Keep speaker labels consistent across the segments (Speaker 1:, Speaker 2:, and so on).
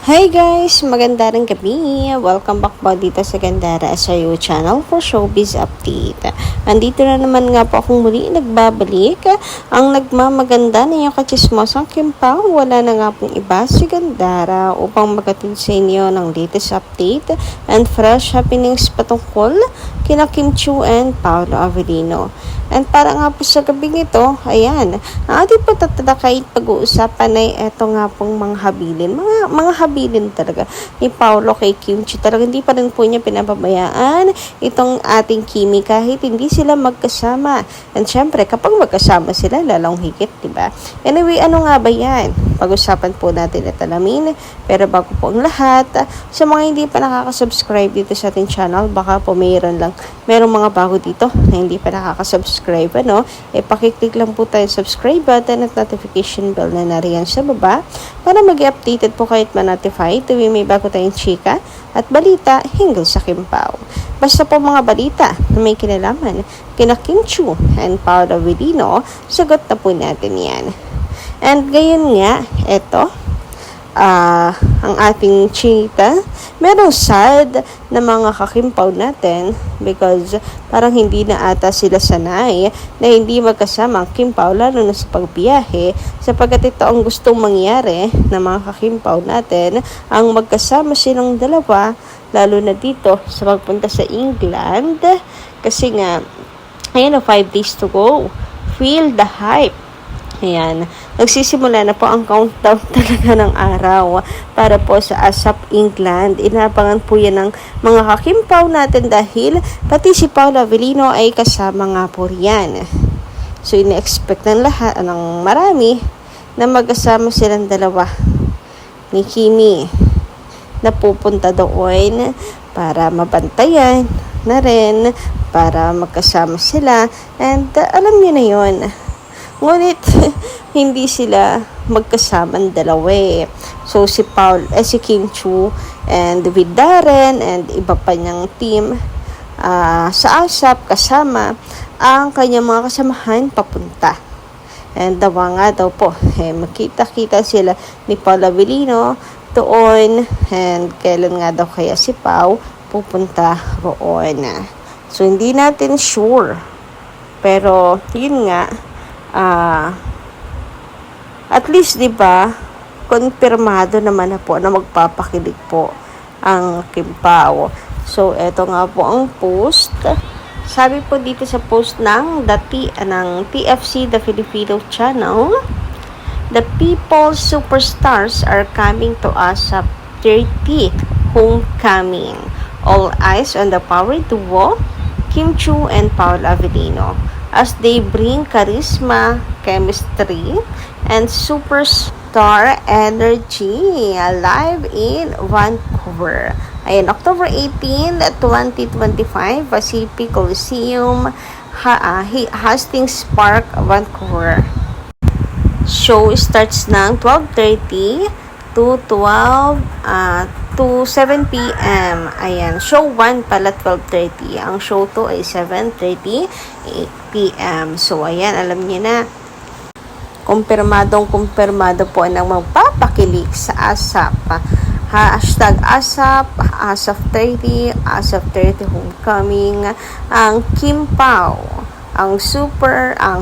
Speaker 1: Hi guys! Maganda rin gabi! Welcome back po dito sa Gandara SRU channel for showbiz update. Andito na naman nga po akong muli nagbabalik. Ang nagmamaganda na yung kachismosang Kim Pao, wala na nga pong iba si Gandara upang magatid sa inyo ng latest update and fresh happenings patungkol kina Kim Chiu and Paolo Avellino. And para nga po sa gabing ito, ayan, ang ating patatalakayin pag-uusapan ay eto nga pong mga habilin. Mga habilin talaga ni Paolo kay Kim Chiu. Talaga hindi pa rin po niya pinapabayaan itong ating Kimi kahit hindi sila magkasama. And syempre, kapag magkasama sila, lalong higit, diba? Anyway, ano nga ba yan? Pag-usapan po natin at alamin. Pero bago po ang lahat, sa mga hindi pa nakaka-subscribe dito sa ating channel, baka po merong mga bago dito na hindi pa nakaka-subscribe, ano? Pakiclick lang po tayo subscribe button at notification bell na nariyan sa baba para mag-updated po kahit ma-notify tuwing may bago tayong chika at balita hinggil sa Kim Pao. Basta po mga balita na may kinalaman kina Kim Chiu and Paolo Avellino, sagot na po natin yan. And gayon nga, eto, ang ating chita, merong sad na mga kakimpaw natin because parang hindi na ata sila sanay na hindi magkasama ang kimpaw lalo na sa pagbiyahe sapagkat ito ang gustong mangyari ng mga kakimpaw natin ang magkasama silang dalawa lalo na dito sa pagpunta sa England kasi nga ayan 5 days to go. Feel the hype. Ayan, nagsisimula na po ang countdown talaga ng araw para po sa ASAP England. Inabangan po yan ng mga kakimpaw natin dahil pati si Paolo Avellino ay kasama nga po riyan. So, ina-expect ng lahat, ng marami na magkasama silang dalawa ni Kimi na pupunta doon para mabantayan na rin, para magkasama sila. And alam niyo na yon. Ngunit, hindi sila magkasamang dalawa eh. So, si Kim Chiu and with Darren and iba pa niyang team sa ASAP kasama ang kanyang mga kasamahan papunta. And dawa nga daw po, makita-kita sila ni Paolo Avellino doon and kailan nga daw kaya si Pao pupunta roon. So, hindi natin sure. Pero, yun nga, at least 'di ba kumpirmado naman na po na magpapakilig po ang Kim Pao. So eto nga po ang post. Sabi po dito sa post ng TFC The Filipino Channel, the people superstars are coming to us at 30 homecoming. All eyes on the power duo Kim Chiu and Paolo Avellino as they bring charisma, chemistry, and superstar energy live in Vancouver. Ayan, October 18, 2025, Pacific Coliseum, Hastings Park, Vancouver. Show starts ng 12:30 to 7 p.m. Ayan, show 1 pala 12:30. Ang show 2 ay 7:30 p.m. So, ayan, alam niyo na. Kumpirmado po ng magpapakilig sa ASAP. Hashtag ASAP, ASAP 30, ASAP 30 homecoming. Ang Kim Pao, ang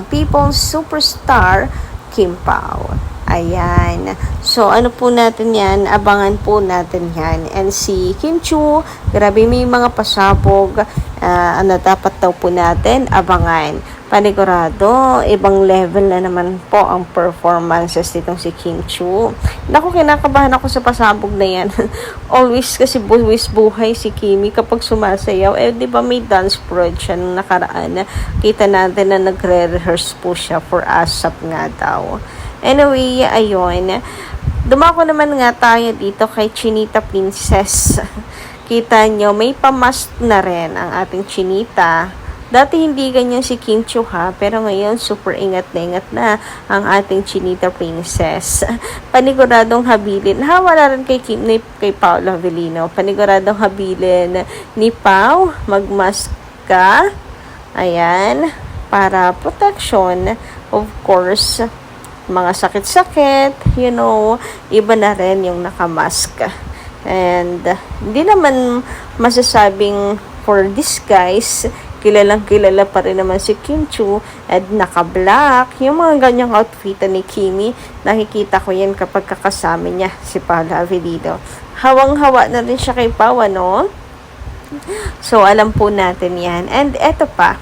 Speaker 1: people's superstar, Kim Pao. Ayan. So, ano po natin yan? Abangan po natin yan. And si Kim Chiu, grabe may mga pasabog. Ano dapat daw po natin? Abangan. Panigurado, ibang level na naman po ang performances nitong si Kim Chiu. Naku, kinakabahan ako sa pasabog na yan. Always kasi buhay si Kimi kapag sumasayaw. Di ba may dance project siya nung nakaraan? Kita natin na nagre-rehearse po siya for ASAP nga daw. Anyway, ayun. Dumako naman nga tayo dito kay Chinita Princess. Kita nyo, may pamask na rin ang ating Chinita. Dati hindi ganyan si Kim Chiu ha, pero ngayon super ingat na ang ating Chinita Princess. Paniguradong habilin. Wala rin kay Paolo Avellino. Paniguradong habilin ni Pao. Magmask ka. Ayan. Para protection, of course, mga sakit-sakit, iba na rin yung nakamask. And hindi naman masasabing for this guys, kilalang kilala pa rin naman si Kim Chiu at naka-black. Yung mga ganyang outfit ni Kimi, nakikita ko yan kapag kakasama niya si Paolo Avellino. Hawang-hawa na rin siya kay Pao, ano? So, alam po natin yan. And eto pa,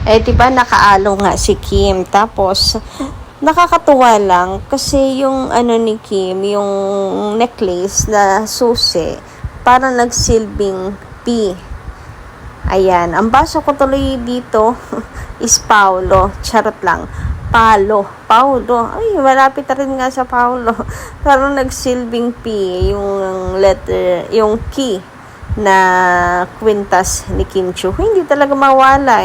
Speaker 1: diba nakaalo nga si Kim. Tapos, nakakatuwa lang kasi yung ni Kim, yung necklace na susi, parang nagsilbing P. Ayan, ang basa ko tuloy dito is Paulo. Charot lang. Paulo. Ay, malapit na rin nga sa Paulo. Parang nagsilbing P, yung letter, yung key na kwintas ni Kim Chiu. Hindi talaga mawala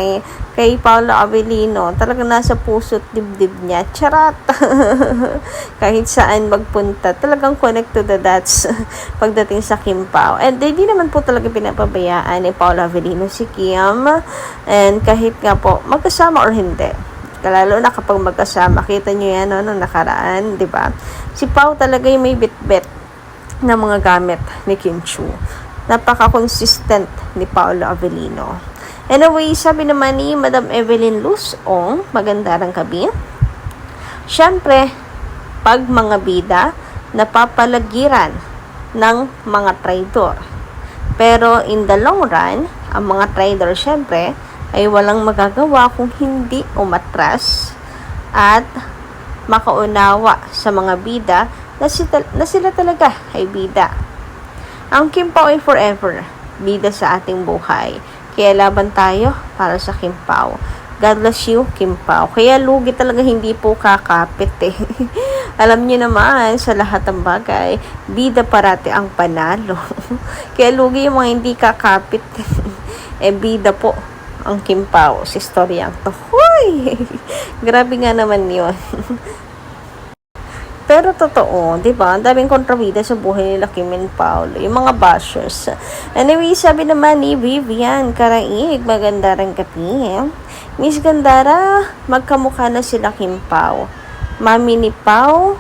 Speaker 1: kay Paolo Avellino. Talaga nasa puso't dibdib niya. Charat! Kahit saan magpunta, talagang connect to the dots pagdating sa Kim Pao. And hindi naman po talaga pinapabayaan ni Paolo Avellino si Kim. And kahit nga po, magkasama or hindi. Lalo na kapag magkasama, kita nyo yan nung nakaraan, di ba? Si Pao talaga yung may bit-bit na mga gamit ni Kim Chiu. Napaka-consistent ni Paolo Avellino. Anyway, sabi naman ni Madam Evelyn Luzong, magandang gabi. Siyempre, pag mga bida, napapalagiran ng mga traidor. Pero in the long run, ang mga traidor siyempre ay walang magagawa kung hindi umatras at makaunawa sa mga bida na sila talaga ay bida. Ang Kim Pao ay forever bida sa ating buhay. Kaya laban tayo para sa Kim Pao. God bless you, Kim Pao. Kaya lugi talaga hindi po kakapit Alam niyo naman, sa lahat ng bagay, bida parati ang panalo. Kaya lugi yung mga hindi kakapit. Bida po ang Kim Pao sa istoryang to. Hoy! Grabe nga naman yun. Pero totoo, di ba? Ang daming kontrabida sa buhay nila Kim and Paolo. Yung mga bashers. Anyway, sabi naman ni Vivian Karaig, maganda rin gabi. Miss Gandara, magkamukha na sila Kim Pao. Mami ni Pao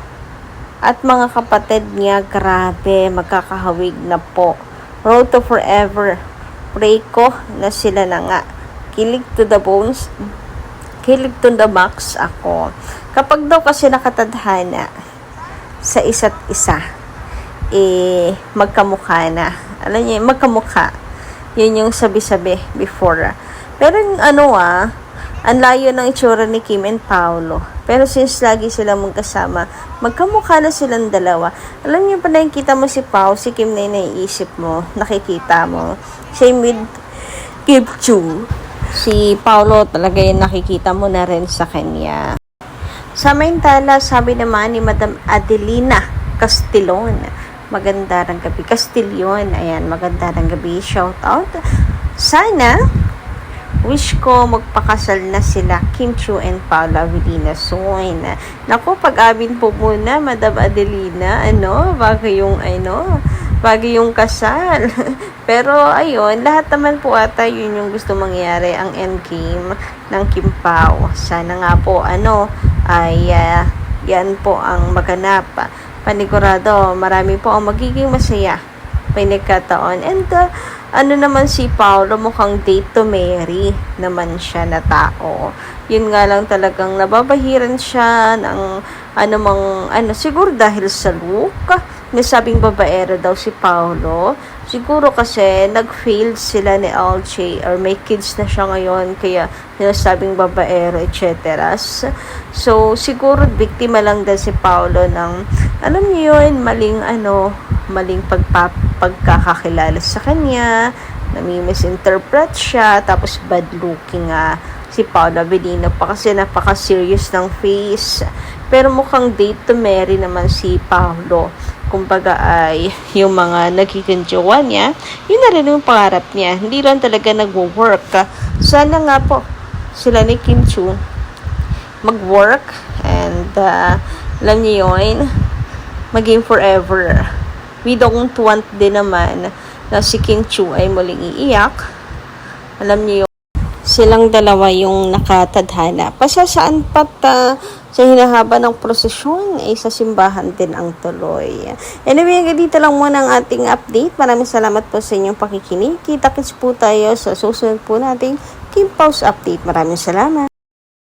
Speaker 1: at mga kapatid niya, grabe, magkakahawig na po. Road to forever. Pray ko na sila na nga. Kilig to the bones. Kilig to the max ako. Kapag daw kasi nakatadhana sa isa't isa, magkamukha na. Alam niyo, magkamukha. Yun yung sabi-sabi before. Pero ang layo ng itsura ni Kim and Paolo. Pero since lagi sila magkasama, magkamukha na silang dalawa. Alam niyo pa na kita mo si Pao, si Kim na naiisip mo, nakikita mo. Same with Kim Chiu. Si Paolo talaga yung nakikita mo na rin sa kanya. Samantala, sabi naman ni Madam Adelina Castillon, maganda ng gabi. Castillon, ayan, maganda ng gabi. Shout out. Sana, wish ko magpakasal na sila Kim Chiu and Paolo Avellino soon. Naku, pag-abin po muna, Madam Adelina, bago yung kasal. Pero, ayun, lahat naman po ata yun yung gusto mangyari, ang endgame ng Kim Pao. Sana nga po, ay yan po ang maganap. Panigurado, marami po ang magiging masaya pinagkataon. And naman si Paolo, mukhang date to marry naman siya na tao. Yun nga lang talagang nababahiran siya ng siguro dahil sa look. Nasabing babaero daw si Paolo. Siguro kasi nag-failed sila ni LJ or may kids na siya ngayon kaya nasabing babaero, etc. So, siguro biktima lang din si Paolo ng, alam niyo yun, maling pagkakakilala sa kanya, nami-misinterpret siya, tapos bad looking si Paolo Avellino pa kasi napaka-serious ng face. Pero mukhang date to marry naman si Paolo. Kumbaga ay yung mga nagiging jowa niya, yun na rin yung pangarap niya. Hindi lang talaga nag-work. Sana nga po sila ni Kim Chiu mag-work and alam niyo yun, maging forever. We don't want din naman na si Kim Chiu ay muling iiyak. Alam niyo, silang dalawa yung nakatadhana. Pasasaan pat sa hinahaba ng prosesyon ay sa simbahan din ang tuloy. Anyway, hanggang dito lang muna ang ating update. Maraming salamat po sa inyong pakikinig. Kita-kits po tayo sa susunod po nating Kim Pause Update. Maraming salamat.